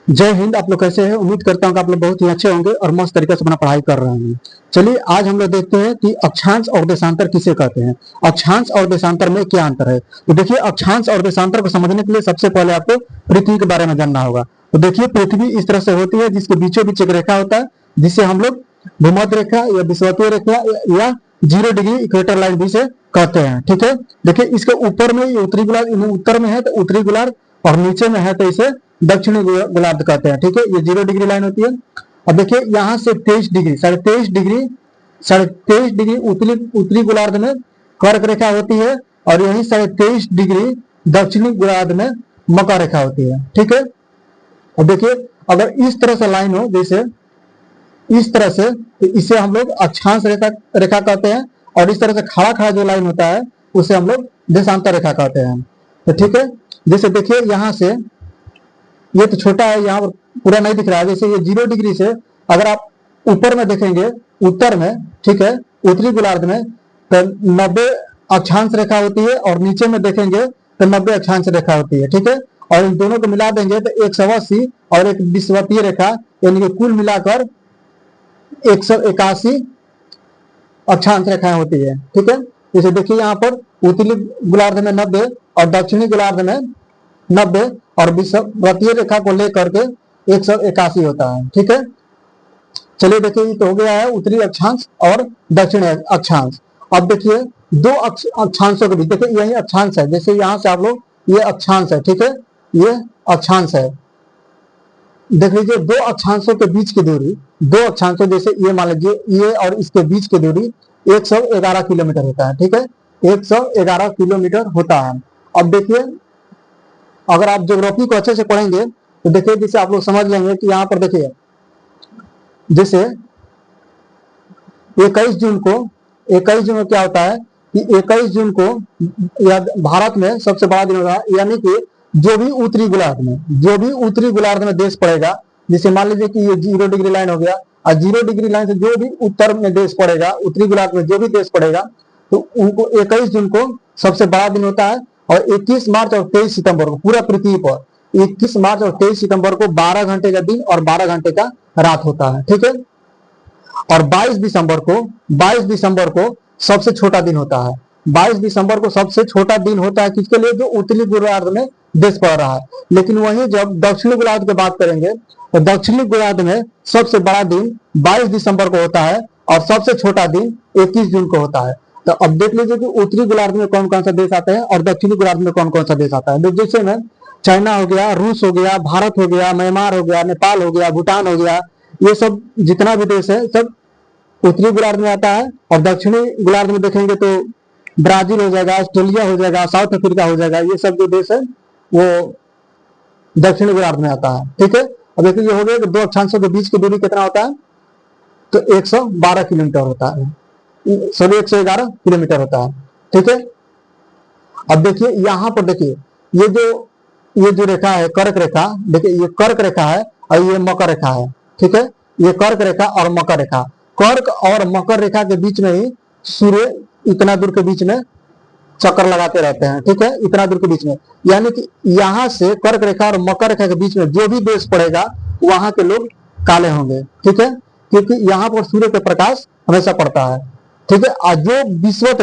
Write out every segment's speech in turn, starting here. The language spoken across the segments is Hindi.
जय हिंद। आप लोग कैसे हैं? उम्मीद करता हूँ कि आप लोग बहुत ही अच्छे होंगे और मस्त तरीके से अपना पढ़ाई कर रहे होंगे। चलिए आज हम लोग देखते हैं कि अक्षांश और देशांतर किसे कहते हैं। अक्षांश और देशांतर में क्या अंतर है? तो देखिए, अक्षांश और देशांतर को समझने के लिए सबसे पहले आपको पृथ्वी के बारे में जानना होगा। तो देखिए, पृथ्वी इस तरह से होती है जिसके बीचों बीच एक रेखा होता है, जिसे हम लोग भूमध्य रेखा या विषुवतीय रेखा या 0 डिग्री इक्वेटर लाइन भी से कहते हैं। ठीक है, देखिए इसके ऊपर में उत्तरी गोलार्ध, उत्तर में है तो उत्तरी गोलार्ध, और नीचे में है तो इसे दक्षिणी गोलार्ध कहते हैं। ठीक है, ये 0 डिग्री लाइन होती है। अब देखिए यहाँ से 23 डिग्री, 23.5 डिग्री उत्तरी गोलार्ध में कर्क रेखा होती है, और यही 23.5 डिग्री दक्षिणी गोलार्ध में मकर रेखा होती है। ठीक है, अब देखिए अगर इस तरह से लाइन हो, जैसे इस तरह से, तो इसे हम लोग अक्षांश रेखा कहते हैं, और इस तरह से खड़ा खड़ा जो लाइन होता है उसे हम लोग देशांतर रेखा कहते हैं। तो ठीक है, जैसे देखिए यहाँ से ये तो छोटा है, यहाँ पर पूरा नहीं दिख रहा है। जैसे ये 0 डिग्री से अगर आप ऊपर में देखेंगे, उत्तर में, ठीक है, उत्तरी गोलार्ध में, तो 90 अक्षांश रेखा होती है, और नीचे में देखेंगे तो 90 अक्षांश रेखा होती है। ठीक है, और इन दोनों को मिला देंगे तो 180 और एक विषुवतीय रेखा, यानी कि कुल मिलाकर 181 अक्षांश रेखाएं होती है। ठीक है, जैसे देखिए यहाँ पर उत्तरी गोलार्ध में 90 और दक्षिणी गोलार्ध में 90, और विषुवतीय रेखा को लेकर के 181 होता है। ठीक है, चलिए देखिए ये तो हो गया है उत्तरी अक्षांश और दक्षिणी अक्षांश। अब देखिए दो अक्षांशों के बीच, देखिए यही अक्षांश है, जैसे यहाँ से आप लोग, ये अक्षांश है। ठीक है, ये अक्षांश है। देख लीजिए दो अक्षांशों के बीच की दूरी, दो अक्षांशों, जैसे ये मान लीजिए ये और इसके बीच की दूरी 111 किलोमीटर होता है। ठीक है, 111 किलोमीटर होता है। अब देखिए अगर आप ज्योग्राफी को अच्छे से पढ़ेंगे तो देखिए, जैसे आप लोग समझ लेंगे कि यहाँ पर देखिए, जैसे 21 जून को क्या होता है कि 21 जून को या भारत में सबसे बड़ा दिन होगा, यानी कि जो भी उत्तरी गोलार्ध में देश पड़ेगा, जैसे मान लीजिए कि ये 0 डिग्री लाइन हो गया, और 0 डिग्री लाइन से जो भी उत्तर में देश पड़ेगा, उत्तरी गोलार्ध में जो भी देश पड़ेगा, तो उनको 21 जून को सबसे बड़ा दिन होता है। और 21 मार्च और 23 सितंबर को पूरा पृथ्वी पर 21 मार्च और 23 सितंबर को 12 घंटे का दिन और 12 घंटे का रात होता है। ठीक है, और 22 दिसंबर को सबसे छोटा दिन होता है। 22 दिसंबर को सबसे छोटा दिन होता है किसके लिए? जो उत्तरी गोलार्ध में देश पड़ रहा है। लेकिन वहीं जब दक्षिणी गोलार्ध की बात करेंगे तो दक्षिणी गोलार्ध में सबसे बड़ा दिन 22 दिसंबर को होता है, और सबसे छोटा दिन 21 जून को होता है। तो अब देख लीजिए कि उत्तरी गोलार्ध में कौन कौन सा देश आते हैं और दक्षिणी गोलार्ध में कौन कौन सा देश आता है। जैसे में चाइना हो गया, रूस हो गया, भारत हो गया, म्यांमार हो गया, नेपाल हो गया, भूटान हो गया, ये सब जितना भी देश है सब उत्तरी गोलार्ध में आता है। और दक्षिणी गोलार्ध में देखेंगे तो ब्राजील हो जाएगा, ऑस्ट्रेलिया हो जाएगा, साउथ अफ्रीका हो जाएगा, ये सब जो देश है वो दक्षिणी गोलार्ध में आता है। ठीक है, अब देखिए ये हो गया कि दो अक्षांशों के बीच की दूरी कितना होता है? तो 112 किलोमीटर होता है, सॉरी 111 किलोमीटर होता है। ठीक है, अब देखिए यहाँ पर देखिए ये जो रेखा है कर्क रेखा, देखिए ये कर्क रेखा है और ये मकर रेखा है। ठीक है, ये कर्क रेखा और मकर रेखा, कर्क और मकर रेखा के बीच में ही सूर्य इतना दूर के बीच में चक्कर लगाते रहते हैं। ठीक है, इतना दूर के बीच में, यानी कि यहाँ से कर्क रेखा और मकर रेखा के बीच में जो भी देश पड़ेगा वहां के लोग काले होंगे। ठीक है, क्योंकि यहाँ पर सूर्य का प्रकाश हमेशा पड़ता है। ठीक है, और जो विषुवत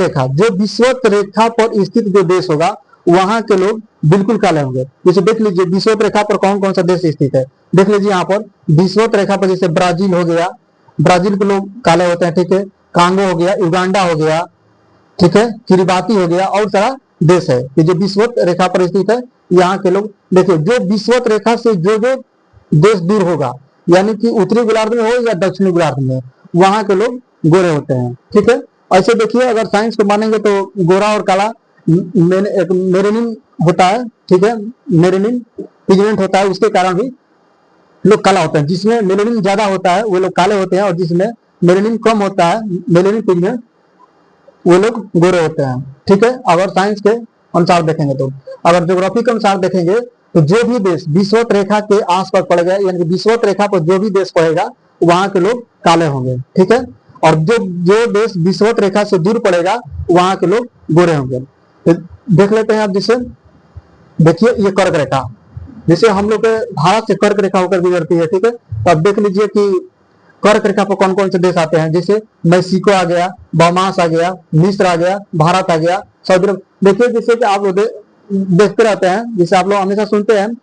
रेखा पर स्थित जो देश होगा वहां के लोग बिल्कुल काले होंगे। जैसे देख लीजिए विषुवत रेखा पर कौन कौन सा देश स्थित है। देख लीजिए यहाँ पर विषुवत रेखा पर जैसे ब्राजील हो गया, ब्राजील के लोग काले होते हैं। ठीक है, कांगो हो गया, युगांडा हो गया, ठीक है, किरिबाती हो गया, और सारा देश है कि जो विषुवत रेखा पर स्थित है। यहाँ के लोग देखिए जो विषुवत रेखा से जो जो देश दूर होगा, यानी कि उत्तरी गोलार्ध में हो या दक्षिणी गोलार्ध में, वहां के लोग गोरे होते हैं। ठीक है, ऐसे देखिए अगर साइंस को मानेंगे तो गोरा और काला मेरेनिन होता है। ठीक है, मेरेनिन पिगमेंट होता है, उसके कारण भी लोग काला होते हैं। जिसमें मेलेनिन ज्यादा होता है वो लोग काले होते हैं, और जिसमें मेलेनिन कम होता है, मेलेनिन पिगमेंट, वो लोग गोरे होते हैं। ठीक है, अगर साइंस के अनुसार देखेंगे तो, अगर ज्योग्राफी के अनुसार देखेंगे तो जो भी देश विषुवत रेखा के आसपास पड़ गया, यानी कि विषुवत रेखा पर जो भी देश पड़ेगा वहां के लोग काले होंगे। ठीक है, और जो देश विषुवत रेखा से दूर पड़ेगा वहां के लोग गोरे होंगे। तो देख लेते हैं आप, जिसे देखिए ये कर्क रेखा, जैसे हम लोग के भारत से कर्क रेखा होकर गुजरती है, ठीक है। तो अब देख लीजिए कि कर्क रेखा पर कौन कौन से देश आते हैं, जैसे मैक्सिको आ गया, बहामास आ गया, मिस्र आ गया, भारत आ गया, सऊदी अरब। देखिए जैसे कि आप लोग देखते रहते हैं, जैसे आप लोग हमेशा सुनते हैं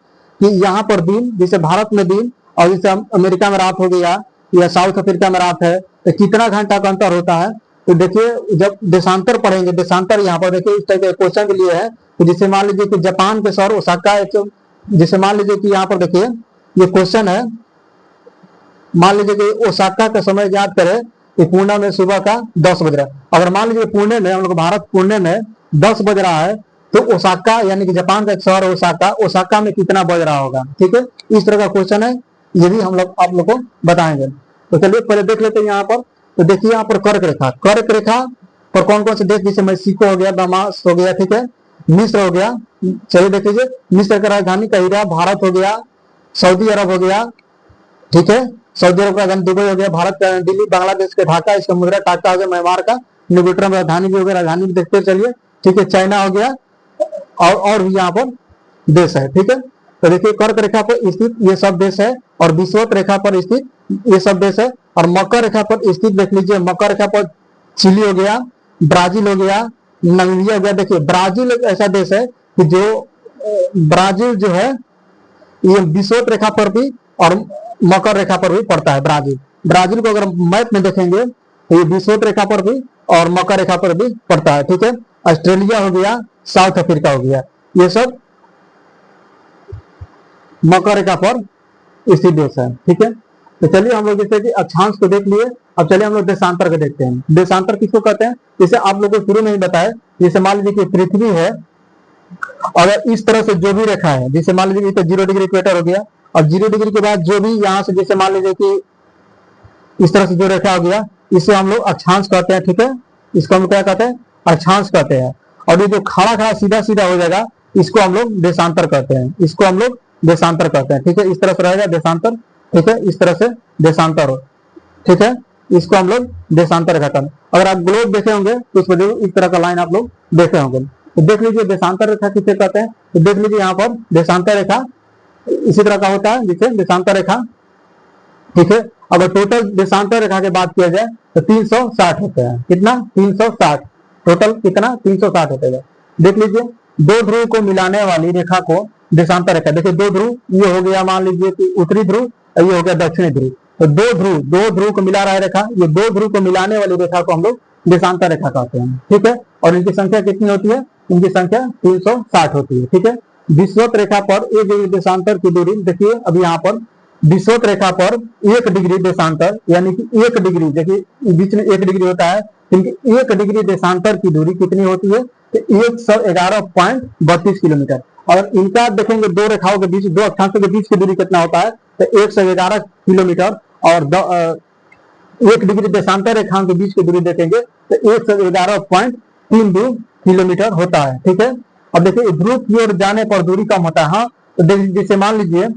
कि यहाँ पर दिन, जैसे भारत में दिन और जैसे अमेरिका में रात हो गया या साउथ अफ्रीका में रात है, तो कितना घंटा का अंतर होता है। तो देखिए जब देशांतर पढ़ेंगे, देशांतर यहाँ पर देखिए इस टाइप के क्वेश्चन के लिए है। तो जैसे मान लीजिए कि जापान के शहर ओसाका, जैसे मान लीजिए कि यहाँ पर देखिए ये क्वेश्चन है, मान लीजिए कि ओसाका का समय याद करें कि पुणे में सुबह का 10 बज रहा है। अगर मान लीजिए पुणे में, हम लोग भारत पुणे में 10 बज रहा है, तो ओसाका यानी कि जापान का एक शहर ओसाका, ओसाका में कितना बज रहा होगा, ठीक है। इस तरह का क्वेश्चन है, ये भी हम लोग आप लोग को बताएंगे। तो चलिए पहले देख लेते हैं यहाँ पर। तो देखिए यहाँ पर कर्क रेखा, कर्क रेखा पर कौन कौन से देश, जैसे मैक्सिको हो गया, बहामास हो गया, ठीक है, मिस्र हो गया। चलिए देख लीजिए, मिस्र की राजधानी काहिरा, भारत हो गया, सऊदी अरब हो गया, ठीक है, सऊदी अरब का राजधानी दुबई हो गया, भारत का दिल्ली, बांग्लादेश के ढाका, इसका मुद्रा टाका हो गया, म्यांमार का निगुटरम राजधानी भी हो गया, राजधानी भी देखते चलिए, ठीक है, चाइना हो गया, और भी यहाँ पर देश है, ठीक है। तो देखिए कर्क रेखा पर स्थित ये सब देश है, और विषुवत रेखा पर स्थित ये सब देश है, और मकर रेखा पर स्थित देख लीजिए, मकर रेखा पर चिली हो गया, ब्राजील हो गया, नामीबिया हो गया। देखिए ब्राजील एक ऐसा देश है कि जो ब्राजील जो है ये विषुवत रेखा पर भी और मकर रेखा पर भी पड़ता है। ब्राजील, ब्राजील को अगर मैप में देखेंगे तो ये विषुवत रेखा पर भी और मकर रेखा पर भी पड़ता है, ठीक है। ऑस्ट्रेलिया हो गया, साउथ अफ्रीका हो गया, ये सब मकर रेखा पर स्थित देश है, ठीक है। तो चलिए हम लोग जैसे कि अक्षांश को देख लिए, अब चलिए हम लोग देशांतर को देखते हैं। देशांतर किसको कहते हैं, जैसे आप लोगों को शुरू में ही बताया, जैसे मान लीजिए कि पृथ्वी है, अगर इस तरह से जो भी रेखा है, जैसे मान लीजिए कि 0 डिग्री इक्वेटर हो गया, और 0 डिग्री के बाद जो भी यहाँ से, जैसे मान लीजिए कि इस तरह से जो रेखा हो गया, इसे हम लोग अक्षांश कहते हैं, ठीक है। इसको हम क्या कहते हैं, अक्षांश कहते हैं। और ये जो खड़ा खड़ा सीधा सीधा हो जाएगा, इसको हम लोग देशांतर कहते हैं, इसको हम लोग देशांतर कहते हैं, ठीक है। इस तरह से रहेगा देशांतर, ठीक है, इस तरह से देशांतर हो, ठीक है, इसको हम लोग देशांतर रेखा कहते हैं। अगर आप ग्लोब देखे होंगे तो उसमें इस तरह का लाइन आप लोग देखे होंगे। तो देख लीजिए देशांतर रेखा किसे कहते हैं, तो देख लीजिए यहाँ पर देशांतर रेखा इसी तरह का होता है, जिसे देशांतर रेखा, ठीक है। अगर टोटल देशांतर रेखा की बात किया जाए तो 360 होते हैं, कितना, 360, टोटल कितना, 360 होते हैं। देख लीजिए दो ध्रुव को मिलाने वाली रेखा को देशांतर रेखा, देखिए दो ध्रुव, ये हो गया मान लीजिए कि उत्तरी ध्रुव और ये हो गया दक्षिणी ध्रुव। तो दो ध्रुव को मिला रहा है रेखा, ये दो ध्रुव को मिलाने वाली रेखा को हम लोग देशांतर रेखा कहते हैं, ठीक है। और इनकी संख्या कितनी होती है, इनकी संख्या 360 होती है, ठीक है। विषुवत रेखा पर एक डिग्री देशांतर की दूरी, देखिए अब यहाँ पर विषुवत रेखा पर 1 डिग्री देशांतर, यानी कि 1 डिग्री, देखिए बीच में 1 डिग्री होता है, इनकी 1 डिग्री देशांतर की दूरी कितनी होती है, तो 111.32 किलोमीटर। और इनका देखेंगे दो रेखाओं के बीच, दो अक्षांशों के बीच की दूरी कितना होता है, तो 111 किलोमीटर, और 1 डिग्री देशांतर रेखाओं के बीच की दूरी देखेंगे तो 111.32 किलोमीटर होता है, ठीक है। अब देखिए ध्रुव की ओर जाने पर दूरी कम होता है, हाँ। तो देखिए जैसे मान लीजिए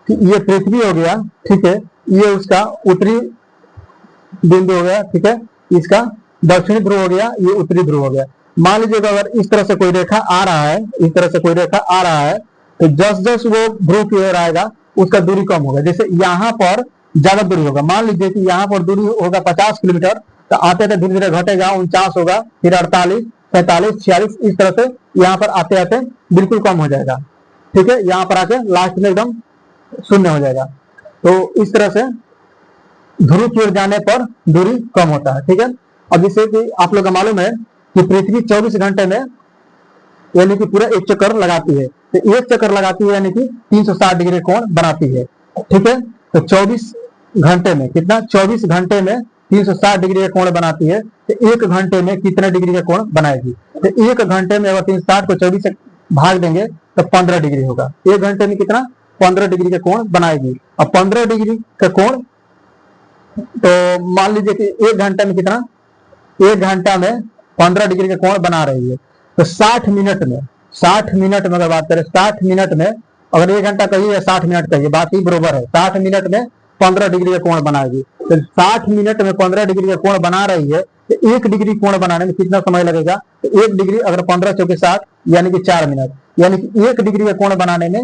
कि ये पृथ्वी हो गया, ठीक है, ये उसका उत्तरी बिंदु हो गया, ठीक है, इसका दक्षिणी ध्रुव हो गया, ये उत्तरी ध्रुव हो गया। मान लीजिए अगर इस तरह से कोई रेखा आ रहा है, इस तरह से कोई रेखा आ रहा है, तो जस जस वो ध्रुव की ओर आएगा उसका दूरी कम होगा। जैसे यहाँ पर ज्यादा दूरी होगा, मान लीजिए कि यहाँ पर दूरी होगा 50 किलोमीटर, तो आते आते धीरे धीरे घटेगा, 49 होगा, फिर 48, 45, 46, इस तरह से यहाँ पर आते आते बिल्कुल कम हो जाएगा, ठीक है। यहाँ पर आके लास्ट में एकदम शून्य हो जाएगा। तो इस तरह से ध्रुव की ओर जाने पर दूरी कम होता है, ठीक है। अब जैसे कि आप लोग को मालूम है कि पृथ्वी 24 घंटे में यानी कि पूरा एक चक्कर लगाती है, तो एक चक्कर लगाती है यानी कि 360 डिग्री कोण बनाती है, ठीक है। तो 24 घंटे में कितना, 24 घंटे में 360 डिग्री का कोण बनाती है, तो 1 घंटे में कितने डिग्री का कोण बनाएगी, तो 1 घंटे में अगर 360 को 24 से भाग देंगे तो 15 डिग्री होगा। 1 घंटे में कितना, 15 डिग्री का कोण बनाएगी। अब 15 डिग्री का कोण, तो मान लीजिए कि 1 घंटे में कितना, 1 घंटा में 15 डिग्री का कोण बना रही है, तो 60 मिनट में, 60 मिनट में अगर बात करें, 60 मिनट में, अगर 1 घंटा कहिए या 60 मिनट कहिए, बात ही बरोबर है। 60 मिनट में 15 डिग्री का कोण बनाएगी, तो 60 मिनट में 15 डिग्री का कोण बना रही है, तो 1 डिग्री कोण बनाने में कितना समय लगेगा, तो 1 डिग्री अगर 15 चौके 60 यानी कि 4 मिनट, यानी कि 1 डिग्री का कोण बनाने में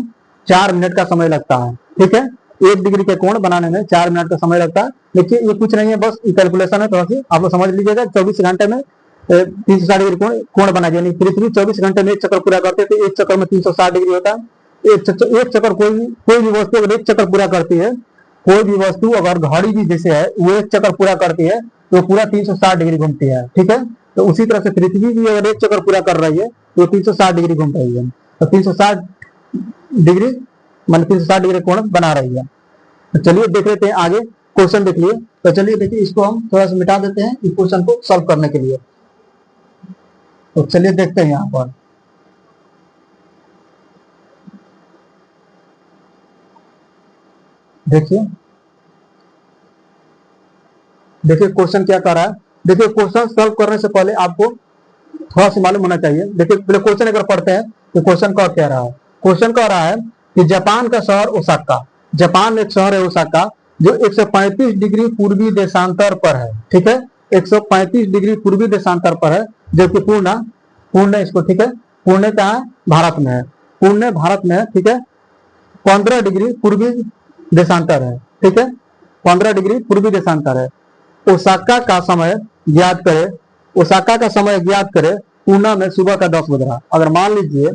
4 मिनट का समय लगता है। ठीक है, 1 डिग्री के कोण बनाने में 4 मिनट का समय लगता है। देखिए ये कुछ नहीं है, बस कैलकुलेशन है, थोड़ा सी आप लोग समझ लीजिएगा। 24 घंटे में 360 डिग्री कोण बना दिया। पृथ्वी 24 घंटे में एक चक्कर पूरा करते थे, एक चक्कर में 360 डिग्री होता है। एक चक्कर कोई भी वस्तु अगर एक चक्कर पूरा करती है, कोई भी वस्तु अगर घड़ी भी जैसे है वो एक चक्कर पूरा करती है तो पूरा 360 डिग्री घूमती है। ठीक है, तो उसी तरह से पृथ्वी भी अगर एक चक्कर पूरा कर रही है तो 360 डिग्री घूम रही है। तो 360 डिग्री मान 360 डिग्री कोण बना रही है। तो चलिए देख लेते हैं आगे क्वेश्चन देख लिए। तो चलिए देखिए इसको हम थोड़ा सा मिटा देते हैं इस क्वेश्चन को सॉल्व करने के लिए। तो चलिए देखते हैं यहाँ पर। देखिए क्वेश्चन क्या कर रहा है। देखिए क्वेश्चन सॉल्व करने से पहले आपको थोड़ा सा मालूम होना चाहिए। देखिए पहले क्वेश्चन अगर पढ़ते हैं तो क्वेश्चन का क्या रहा है। क्वेश्चन कह रहा है कि जापान का शहर ओसाका, जापान में एक शहर है ओसाका जो 135 डिग्री पूर्वी देशांतर पर है। ठीक है, 135 डिग्री पूर्वी देशांतर पर है, जबकि पुणे इसको, ठीक है, पुणे कहाँ है, भारत में है, पुणे भारत में है। ठीक है, 15 डिग्री पूर्वी देशांतर है। ठीक है, 15 डिग्री पूर्वी देशांतर है। ओसाका का समय ज्ञात करे, ओसाका का समय ज्ञात करे, पूना में सुबह का 10 बज रहा। अगर मान लीजिए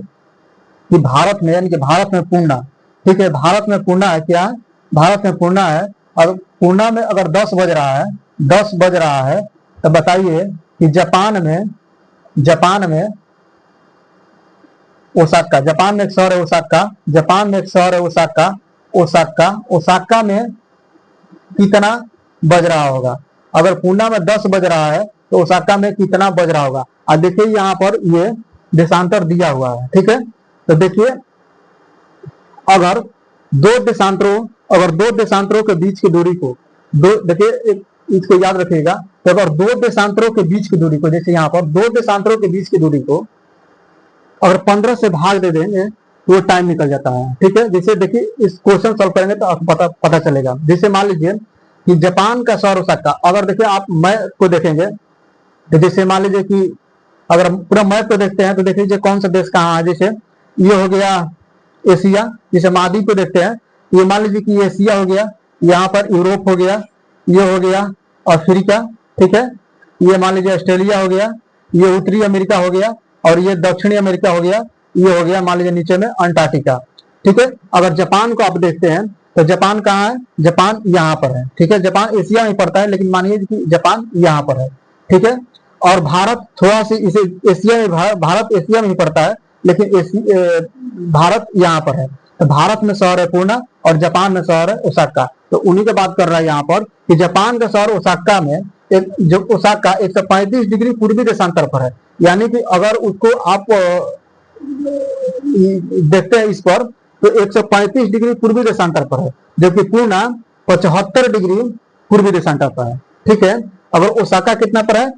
कि भारत में, यानी कि भारत में पूर्णा, ठीक है, भारत में पूर्णा है, क्या है, भारत में पूर्णा है, और पूर्णा में अगर 10 बज रहा है, 10 बज रहा है, तो बताइए कि जापान में ओसाका, जापान में एक शहर है ओसाका, जापान में एक शहर है ओसाका, ओसाका में कितना बज रहा होगा। अगर पूर्णा में 10 बज रहा है तो ओसाका में कितना बज रहा होगा। अब देखिए यहाँ पर ये देशांतर दिया हुआ है। ठीक है, तो देखिए अगर दो देशांतरों के बीच की दूरी को, देखिए इसको याद रखिएगा, तो अगर दो देशांतरों के बीच की दूरी को, जैसे यहाँ पर दो देशांतरों के बीच की दूरी को अगर 15 से भाग दे देंगे तो टाइम निकल जाता है। ठीक है, जैसे देखिए इस क्वेश्चन सॉल्व करेंगे तो आपको पता चलेगा। जैसे मान लीजिए कि जापान का शहर ओसाका, अगर देखिए आप मैप को देखेंगे तो जैसे मान लीजिए कि अगर पूरा मैप को देखते हैं तो देख लीजिए कौन सा देश कहाँ है। जैसे ये हो गया एशिया, जैसे महाद्वीप को देखते हैं, ये मान लीजिए कि एशिया हो गया, यहाँ पर यूरोप हो गया, ये हो गया अफ्रीका। ठीक है, ये मान लीजिए ऑस्ट्रेलिया हो गया, ये उत्तरी अमेरिका हो गया, और ये दक्षिणी अमेरिका हो गया, ये हो गया मान लीजिए नीचे में अंटार्कटिका। ठीक है, अगर जापान को आप देखते हैं तो जापान कहाँ है, जापान यहाँ पर है। ठीक है, जापान एशिया में पड़ता है, लेकिन मानिए कि जापान यहाँ पर है। ठीक है, और भारत थोड़ा सी इसे एशिया में, भारत एशिया में ही पड़ता है, लेकिन भारत यहाँ पर है। तो भारत में शहर है पूर्णा और जापान में शहर है ओसाका। तो उन्हीं की बात कर रहा है यहाँ पर कि जापान का शहर ओसाका में जो ओसाका 135 डिग्री पूर्वी देशांतर पर है, यानी कि अगर उसको आप देखते हैं इस पर तो 135 डिग्री पूर्वी देशांतर पर है, जबकि पूर्णा 75 डिग्री पूर्वी देशांतर पर है। ठीक है, अगर ओसाका कितना पर है,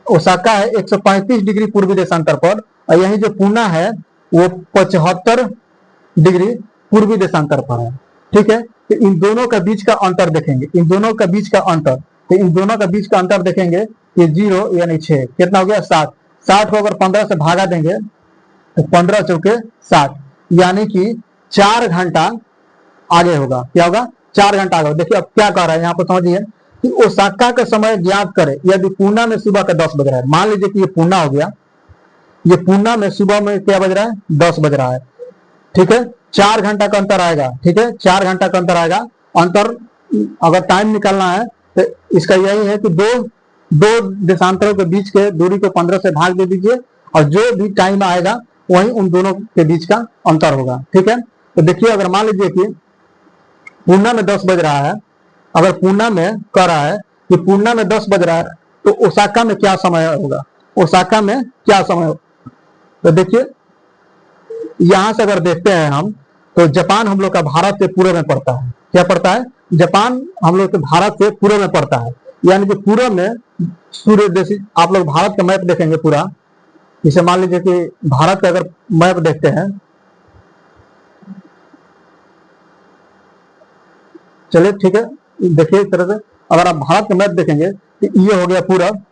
ओसाका है 135 डिग्री पूर्वी देशांतर पर, और यही जो पूर्णा है वो 75 डिग्री पूर्वी देशांतर पर है। ठीक है, तो इन दोनों का बीच का अंतर देखेंगे, इन दोनों का बीच का अंतर, तो इन दोनों का बीच का अंतर देखेंगे कि 0 यानी 6, कितना हो गया 7, 7 को अगर 15 से भागा देंगे तो 15 चौके 60, यानी कि 4 घंटा आगे होगा। क्या होगा, 4 घंटा आगे। देखिए अब क्या कह रहा है यहाँ पर, समझिए कि ओसाका का समय ज्ञात करे, यदि पूर्णा में सुबह का 10 बज रहा है, मान लीजिए कि ये पूर्णा हो गया, ये पूर्णा में सुबह में क्या बज रहा है, 10 बज रहा है। ठीक है, 4 घंटा का अंतर आएगा। ठीक है, 4 घंटा का अंतर आएगा। अंतर अगर टाइम निकालना है तो इसका यही है कि दो देशांतरों के बीच के दूरी को 15 से भाग दे दीजिए, और जो भी टाइम आएगा वही उन दोनों के बीच का अंतर होगा। ठीक है, तो देखिए अगर मान लीजिए कि पूर्णा में 10 बज रहा है, अगर पूर्णा में कह रहा है कि पूर्णा में 10 बज रहा है तो ओसाका में क्या समय होगा, ओसाका में क्या समय होगा। तो देखिए यहां से अगर देखते हैं हम तो जापान हम लोग का भारत से पूर्व में पड़ता है। क्या पड़ता है, जापान हम लोग के भारत से पूर्व में पड़ता है, यानी कि पूर्व में सूर्य, जैसे आप लोग भारत का मैप देखेंगे पूरा, जैसे मान लीजिए कि भारत का अगर मैप देखते हैं, चलिए ठीक है, देखिए इस तरह से अगर आप भारत का मैप देखेंगे तो ये हो गया पूरब,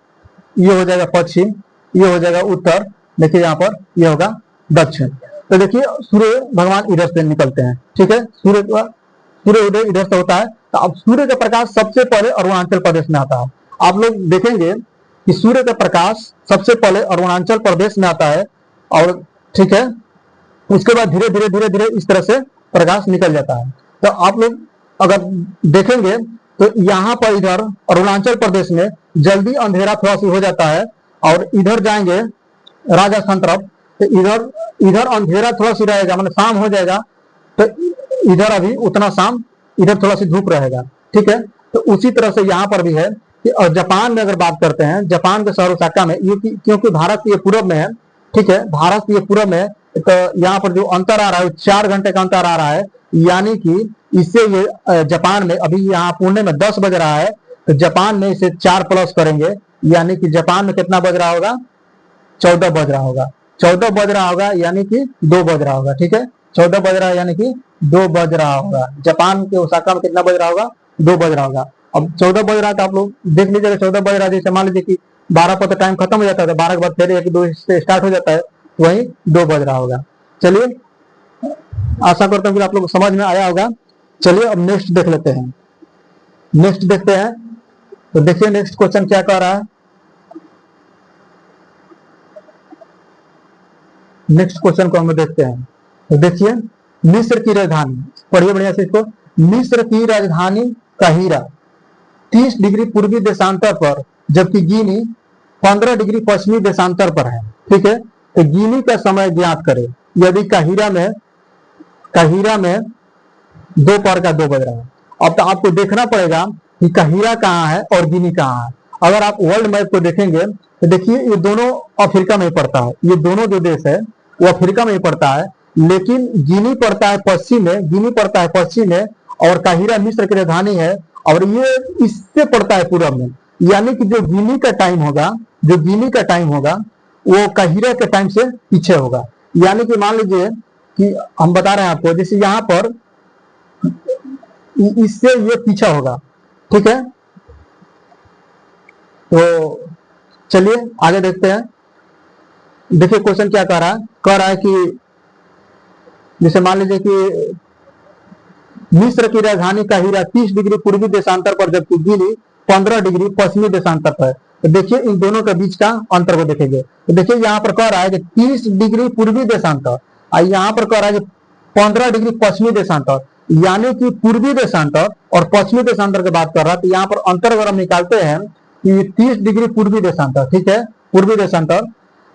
ये हो जाएगा पश्चिम, ये हो जाएगा उत्तर, देखिए यहाँ पर ये होगा दक्षिण। तो देखिए सूर्य भगवान इधर से निकलते हैं, ठीक है, सूर्य उदय इधर से होता है। तो अब सूर्य का प्रकाश सबसे पहले अरुणाचल प्रदेश में आता है। आप लोग देखेंगे कि सूर्य का प्रकाश सबसे पहले अरुणाचल प्रदेश में आता है, और ठीक है, उसके बाद धीरे धीरे धीरे धीरे इस तरह से प्रकाश निकल जाता है। तो आप लोग अगर देखेंगे तो यहाँ पर इधर अरुणाचल प्रदेश में जल्दी अंधेरा थोड़ा सा हो जाता है, और इधर जाएंगे राजस्थान तरफ तो इधर अंधेरा थोड़ा सा रहेगा, मतलब शाम हो जाएगा, तो इधर अभी उतना शाम, इधर थोड़ा सी धूप रहेगा, ठीक है। तो उसी तरह से यहाँ पर भी है कि जापान में अगर बात करते हैं, जापान के शहर ओसाका में, ये क्योंकि भारत ये पूरब में है, ठीक है, भारत ये पूरब में है, तो यहाँ पर जो अंतर आ रहा है 4 घंटे का अंतर आ रहा है, यानी कि इससे ये जापान में अभी यहाँ पुणे में 10 बज रहा है, तो जापान में इसे 4 प्लस करेंगे, यानी कि जापान में कितना बज रहा होगा, 14 बज रहा होगा, 14 बज रहा होगा, यानी कि 2 बज रहा होगा, ठीक है, 14 बज रहा है यानी कि 2 बज रहा होगा। जापान के ओसाका में कितना बज रहा होगा, 2 बज रहा होगा। अब 14 बज रहा है तो आप लोग देख लीजिएगा 14 बज रहा है, जैसे मान लीजिए कि 12 पर तो टाइम खत्म हो जाता है, 12 के बाद फिर 1-2 से स्टार्ट हो जाता है, वही 2 बज रहा होगा। चलिए, आशा करता हूँ कि आप लोग को समझ में आया होगा। चलिए अब नेक्स्ट देख लेते हैं, नेक्स्ट देखते हैं। तो देखिए नेक्स्ट क्वेश्चन क्या कह रहा है। नेक्स्ट क्वेश्चन को हम देखते हैं। तो देखिए, मिस्र की राजधानी, पढ़िए बढ़िया से इसको, मिस्र की राजधानी काहिरा 30 डिग्री पूर्वी देशांतर पर, जबकि गिनी 15 डिग्री पश्चिमी देशांतर पर है, ठीक है। तो गिनी का समय ज्ञात करें, यदि काहिरा में दोपहर का 2 बज रहा है। अब तो आपको देखना पड़ेगा कि काहिरा कहाँ है और गिनी कहाँ है। अगर आप वर्ल्ड मैप को देखेंगे तो देखिए ये दोनों अफ्रीका में ही पड़ता है, ये दोनों जो देश है वो अफ्रीका में ही पड़ता है, लेकिन गिनी पड़ता है पश्चिम में, और काहिरा मिस्र की राजधानी है, और ये इससे पड़ता है पूरब में, यानी कि जो गिनी का टाइम होगा वो काहिरा के टाइम से पीछे होगा। यानी कि मान लीजिए कि हम बता रहे हैं आपको, जैसे यहाँ पर इससे ये पीछा होगा, ठीक है। तो चलिए आगे देखते हैं। देखिए क्वेश्चन क्या कह रहा है कि जैसे मान लीजिए कि मिस्र की राजधानी काहिरा 30 डिग्री पूर्वी देशांतर पर, जबकि गिनी 15 डिग्री पश्चिमी देशांतर पर। तो देखिए इन दोनों के बीच का अंतर को देखेंगे। तो देखिए यहाँ पर कह रहा है कि 30 डिग्री पूर्वी देशांतर, और यहाँ पर कह रहा है कि 15 डिग्री पश्चिमी देशांतर, यानी कि पूर्वी देशांतर और पश्चिमी देशांतर की बात कर रहा है। तो यहाँ पर अंतर अगर हम निकालते हैं कि 30 डिग्री पूर्वी देशांतर, ठीक है, पूर्वी देशांतर,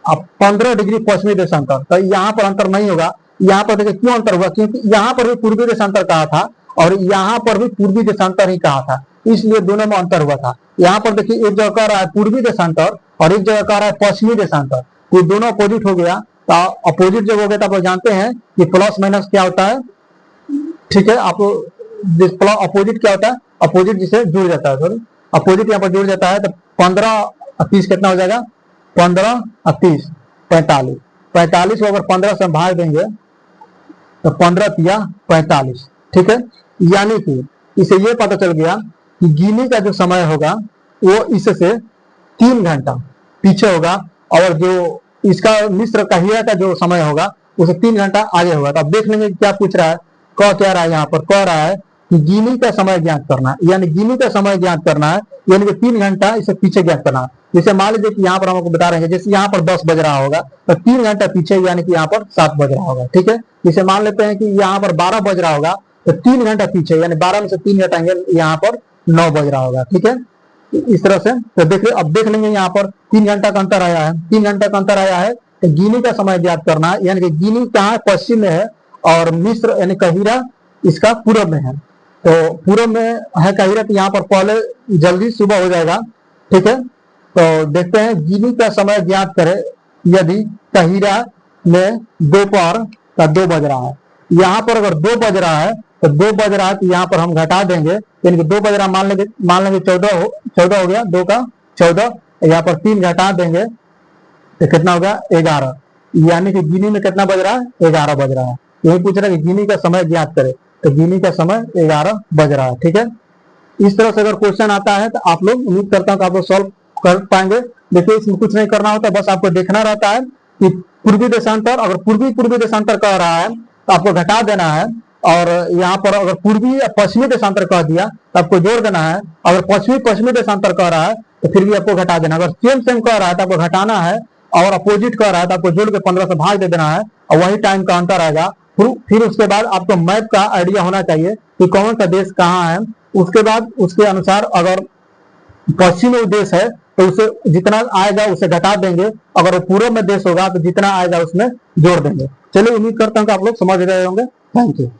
अब 15 डिग्री पश्चिमी देशांतर, तो यहाँ पर अंतर नहीं होगा। यहाँ पर देखिए क्यों अंतर हुआ, क्योंकि यहाँ पर भी पूर्वी देशांतर कहा था और यहाँ पर भी पूर्वी देशांतर ही कहा था, इसलिए दोनों में अंतर हुआ था। यहाँ पर देखिए एक जगह कह रहा है पूर्वी देशांतर और एक जगह कह रहा है पश्चिमी देशांतर, तो दोनों अपोजिट हो गया। तो अपोजिट जब हो गया तो आप जानते हैं कि प्लस माइनस क्या होता है, ठीक है। आप अपोजिट क्या होता है, अपोजिट जिसे जुड़ जाता है, सॉरी अपोजिट यहाँ पर जुड़ जाता है। तो 15 और 30 कितना हो जाएगा, 15 और 30 45, 45 को अगर 15 से भाग देंगे तो 15 तिया 45, ठीक है। यानी कि इसे ये पता चल गया कि गिनी का जो समय होगा वो इससे 3 घंटा पीछे होगा, और जो इसका मिस्र काहिरा का जो समय होगा उसे 3 घंटा आगे होगा। तो अब देख लेंगे क्या पूछ रहा है, क्या रहा है, यहाँ पर कह रहा है कि गिनी का समय ज्ञात करना है, यानी गिनी का समय ज्ञात करना है, यानी कि 3 घंटा इसे पीछे ज्ञात करना है। जैसे मान लीजिए कि यहाँ पर हम आपको बता रहे हैं, जैसे यहाँ पर 10 बज रहा होगा तो 3 घंटा पीछे, यानी कि यहाँ पर 7 बज रहा होगा, ठीक है। जैसे मान लेते हैं कि यहाँ पर 12 बज रहा होगा तो 3 घंटा पीछे, यानी 12 में से 3 घटाएंगे, यहाँ पर 9 बज रहा होगा, ठीक है। इस तरह से तो देखिए अब देख लेंगे यहाँ पर 3 घंटा का अंतर आया है, 3 घंटा का अंतर आया है। तो गिनी का समय ज्ञात करना है, यानी कि गिनी कहाँ पश्चिम में है और मिस्र यानी काहिरा इसका पूरब में है। तो पूरब में है काहिरा, तो यहाँ पर पहले जल्दी सुबह हो जाएगा, ठीक है। तो देखते हैं गिनी का समय ज्ञात करें यदि काहिरा में दोपहर का 2 बज रहा है। यहाँ पर अगर 2 बज रहा है तो 2 बज रहा है, तो यहाँ पर हम घटा देंगे, यानी कि 2 बज रहा मान लेंगे 14 हो गया, 2 का 14, यहाँ पर 3 घटा देंगे तो कितना होगा 11, यानी कि गिनी में कितना बज रहा है, 11 बज रहा है। यही पूछ रहा है कि गिनी का समय ज्ञात करे, तो गिनी का समय 11 बज रहा है, ठीक है। इस तरह से अगर क्वेश्चन आता है तो आप लोग, उम्मीद करता हूँ कि आप लोग सॉल्व कर पाएंगे। देखिए इसमें कुछ नहीं करना होता, बस आपको देखना रहता है कि पूर्वी देशांतर, अगर पूर्वी पूर्वी देशांतर कह रहा है तो आपको घटा देना है, और यहाँ पर अगर पूर्वी या पश्चिमी देशांतर कह दिया तो आपको जोड़ देना है। अगर पश्चिमी पश्चिमी देशांतर कह रहा है तो फिर भी आपको घटा देना। अगर सेम सेम कह रहा है तो आपको घटाना है, और अपोजिट कह रहा है तो आपको जोड़ के 15 से भाग दे देना है, और वही टाइम का अंतर आएगा। फिर उसके बाद आपको मैप का आइडिया होना चाहिए कि कौन सा देश कहाँ है। उसके बाद उसके अनुसार अगर पश्चिम में देश है तो उसे जितना आएगा उसे घटा देंगे, अगर वो पूर्व में देश होगा तो जितना आएगा उसमें जोड़ देंगे। चलिए, उम्मीद करता हूँ कि आप लोग समझ रहे होंगे। Thank you.